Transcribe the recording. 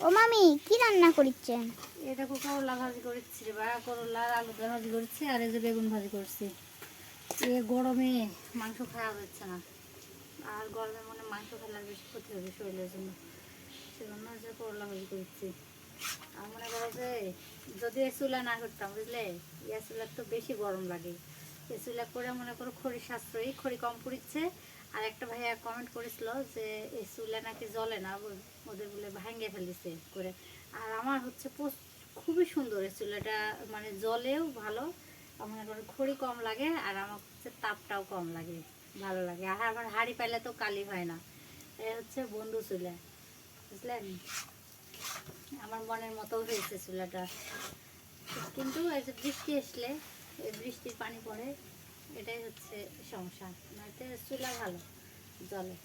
ও মামি কি রান্না করছেন? এই দেখো করলা ভাজি করছি রে বা, করলার আলু দিয়ে ভাজি করছি, আর এই যে বেগুন ভাজি করছি। এ গরমে মাংস খাওয়া যাচ্ছে না, আর গরমে মনে মাংস খেলে বেশি ক্ষতি হবে শরীরের জন্য, সেজন্য যে করলা ভাজি করছি। আর মনে করো যে যদি এই চুলা না করতাম বুঝলে, এই চুলার তো বেশি গরম লাগে। এই চুলা করে মনে করো খড়ি সাশ্রয়ী, খড়ি কম পুড়িচ্ছে। আর একটা ভাইয়া কমেন্ট করেছিল যে এই চুলা নাকি জ্বলে না, ওদের বলে ভাঙে ফেলিছে করে। আর আমার হচ্ছে খুবই সুন্দর এই চুলাটা, মানে জ্বলেও ভালো, মনে করো খড়ি কম লাগে, আর আমার হচ্ছে তাপটাও কম লাগে, ভালো লাগে। আর আমার হাঁড়ি পাইলে তো কালি হয় না। এ হচ্ছে বন্ধু চুলা, বুঝলেন? আমার মনের মতো হয়েছে চুলাটা। কিন্তু এই যে বৃষ্টি আসলে, এই বৃষ্টির পানি পড়ে, এটাই হচ্ছে সমস্যা। নয়তো চুলা ভালো, জলে।